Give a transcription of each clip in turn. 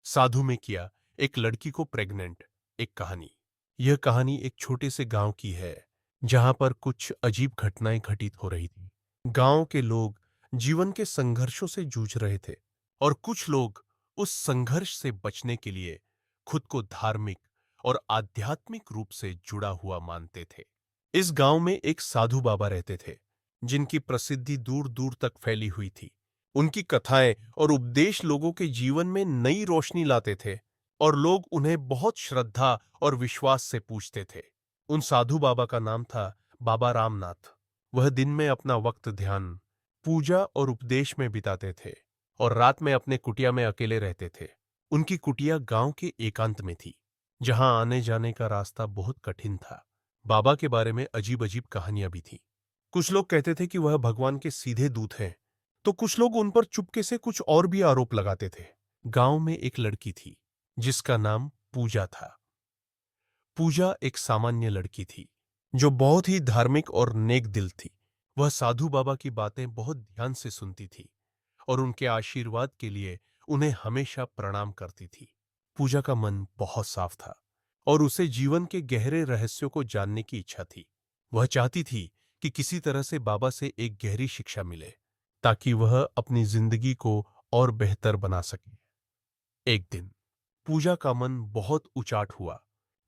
साधु में किया एक लड़की को प्रेग्नेंट। एक कहानी। यह कहानी एक छोटे से गांव की है जहां पर कुछ अजीब घटनाएं घटित हो रही थी। गांव के लोग जीवन के संघर्षों से जूझ रहे थे और कुछ लोग उस संघर्ष से बचने के लिए खुद को धार्मिक और आध्यात्मिक रूप से जुड़ा हुआ मानते थे। इस गांव में एक साधु बाबा रहते थे जिनकी प्रसिद्धि दूर दूर तक फैली हुई थी। उनकी कथाएं और उपदेश लोगों के जीवन में नई रोशनी लाते थे और लोग उन्हें बहुत श्रद्धा और विश्वास से पूजते थे। उन साधु बाबा का नाम था बाबा रामनाथ। वह दिन में अपना वक्त ध्यान, पूजा और उपदेश में बिताते थे और रात में अपने कुटिया में अकेले रहते थे। उनकी कुटिया गांव के एकांत में थी, जहां आने जाने का रास्ता बहुत कठिन था। बाबा के बारे में अजीब अजीब कहानियां भी थी। कुछ लोग कहते थे कि वह भगवान के सीधे दूत हैं, तो कुछ लोग उन पर चुपके से कुछ और भी आरोप लगाते थे। गांव में एक लड़की थी जिसका नाम पूजा था। पूजा एक सामान्य लड़की थी जो बहुत ही धार्मिक और नेक दिल थी। वह साधु बाबा की बातें बहुत ध्यान से सुनती थी और उनके आशीर्वाद के लिए उन्हें हमेशा प्रणाम करती थी। पूजा का मन बहुत साफ था और उसे जीवन के गहरे रहस्यों को जानने की इच्छा थी। वह चाहती थी कि किसी तरह से बाबा से एक गहरी शिक्षा मिले ताकि वह अपनी जिंदगी को और बेहतर बना सके। एक दिन पूजा का मन बहुत उचाट हुआ।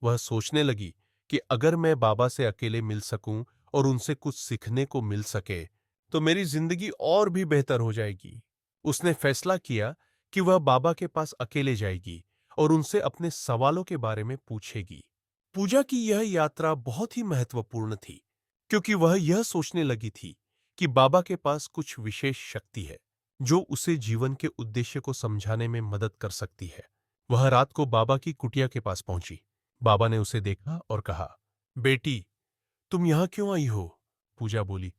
वह सोचने लगी कि अगर मैं बाबा से अकेले मिल सकूं और उनसे कुछ सीखने को मिल सके तो मेरी जिंदगी और भी बेहतर हो जाएगी। उसने फैसला किया कि वह बाबा के पास अकेले जाएगी और उनसे अपने सवालों के बारे में पूछेगी। पूजा की यह यात्रा बहुत ही महत्वपूर्ण थी क्योंकि वह यह सोचने लगी थी कि बाबा के पास कुछ विशेष शक्ति है जो उसे जीवन के उद्देश्य को समझाने में मदद कर सकती है। वह रात को बाबा की कुटिया के पास पहुंची। बाबा ने उसे देखा और कहा, बेटी, तुम यहां क्यों आई हो? पूजा बोली,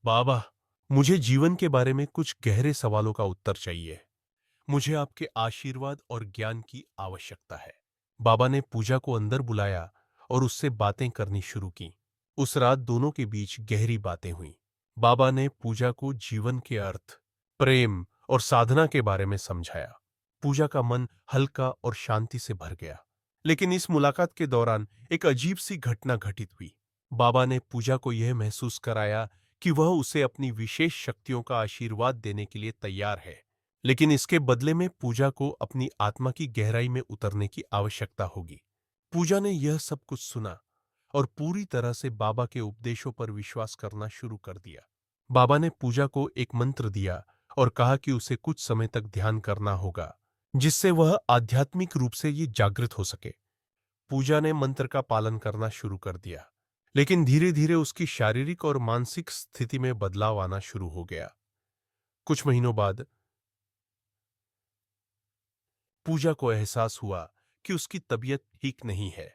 बाबा, मुझे जीवन के बारे में कुछ गहरे सवालों का उत्तर चाहिए। मुझे आपके आशीर्वाद और ज्ञान की आवश्यकता है। बाबा ने पूजा को अंदर बुलाया और उससे बातें करनी शुरू की। उस रात दोनों के बीच गहरी बातें हुई। बाबा ने पूजा को जीवन के अर्थ, प्रेम और साधना के बारे में समझाया। पूजा का मन हल्का और शांति से भर गया। लेकिन इस मुलाकात के दौरान एक अजीब सी घटना घटित हुई। बाबा ने पूजा को यह महसूस कराया कि वह उसे अपनी विशेष शक्तियों का आशीर्वाद देने के लिए तैयार है, लेकिन इसके बदले में पूजा को अपनी आत्मा की गहराई में उतरने की आवश्यकता होगी। पूजा ने यह सब कुछ सुना और पूरी तरह से बाबा के उपदेशों पर विश्वास करना शुरू कर दिया। बाबा ने पूजा को एक मंत्र दिया और कहा कि उसे कुछ समय तक ध्यान करना होगा जिससे वह आध्यात्मिक रूप से ये जागृत हो सके। पूजा ने मंत्र का पालन करना शुरू कर दिया, लेकिन धीरे धीरे उसकी शारीरिक और मानसिक स्थिति में बदलाव आना शुरू हो गया। कुछ महीनों बाद पूजा को एहसास हुआ कि उसकी तबीयत ठीक नहीं है।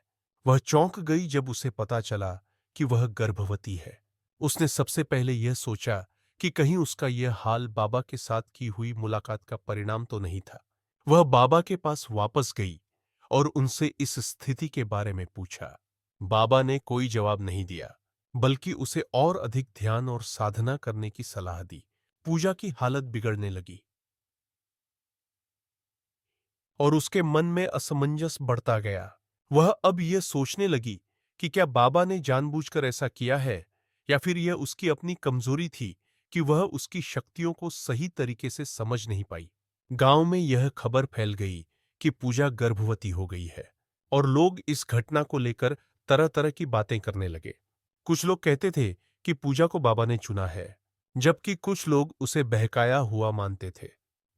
वह चौंक गई जब उसे पता चला कि वह गर्भवती है। उसने सबसे पहले यह सोचा कि कहीं उसका यह हाल बाबा के साथ की हुई मुलाकात का परिणाम तो नहीं था। वह बाबा के पास वापस गई और उनसे इस स्थिति के बारे में पूछा। बाबा ने कोई जवाब नहीं दिया, बल्कि उसे और अधिक ध्यान और साधना करने की सलाह दी। पूजा की हालत बिगड़ने लगी और उसके मन में असमंजस बढ़ता गया। वह अब यह सोचने लगी कि क्या बाबा ने जानबूझकर ऐसा किया है या फिर यह उसकी अपनी कमजोरी थी कि वह उसकी शक्तियों को सही तरीके से समझ नहीं पाई। गांव में यह खबर फैल गई कि पूजा गर्भवती हो गई है और लोग इस घटना को लेकर तरह तरह की बातें करने लगे। कुछ लोग कहते थे कि पूजा को बाबा ने चुना है, जबकि कुछ लोग उसे बहकाया हुआ मानते थे।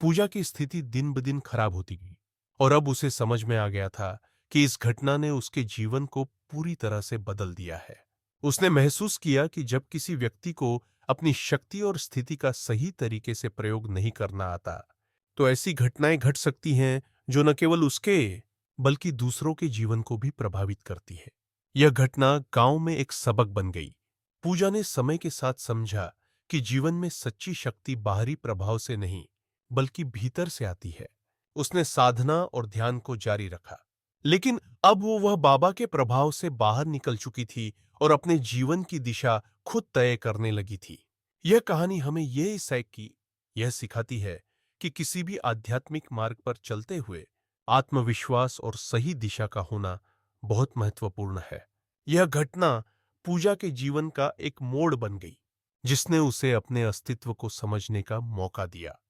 पूजा की स्थिति दिन ब दिन खराब होती गई और अब उसे समझ में आ गया था कि इस घटना ने उसके जीवन को पूरी तरह से बदल दिया है। उसने महसूस किया कि जब किसी व्यक्ति को अपनी शक्ति और स्थिति का सही तरीके से प्रयोग नहीं करना आता, तो ऐसी घटनाएं घट सकती हैं जो न केवल उसके बल्कि दूसरों के जीवन को भी प्रभावित करती है। यह घटना गांव में एक सबक बन गई। पूजा ने समय के साथ समझा कि जीवन में सच्ची शक्ति बाहरी प्रभाव से नहीं, बल्कि भीतर से आती है। उसने साधना और ध्यान को जारी रखा, लेकिन अब वह बाबा के प्रभाव से बाहर निकल चुकी थी और अपने जीवन की दिशा खुद तय करने लगी थी। यह कहानी हमें यह सिखाती है कि किसी भी आध्यात्मिक मार्ग पर चलते हुए आत्मविश्वास और सही दिशा का होना बहुत महत्वपूर्ण है। यह घटना पूजा के जीवन का एक मोड़ बन गई, जिसने उसे अपने अस्तित्व को समझने का मौका दिया।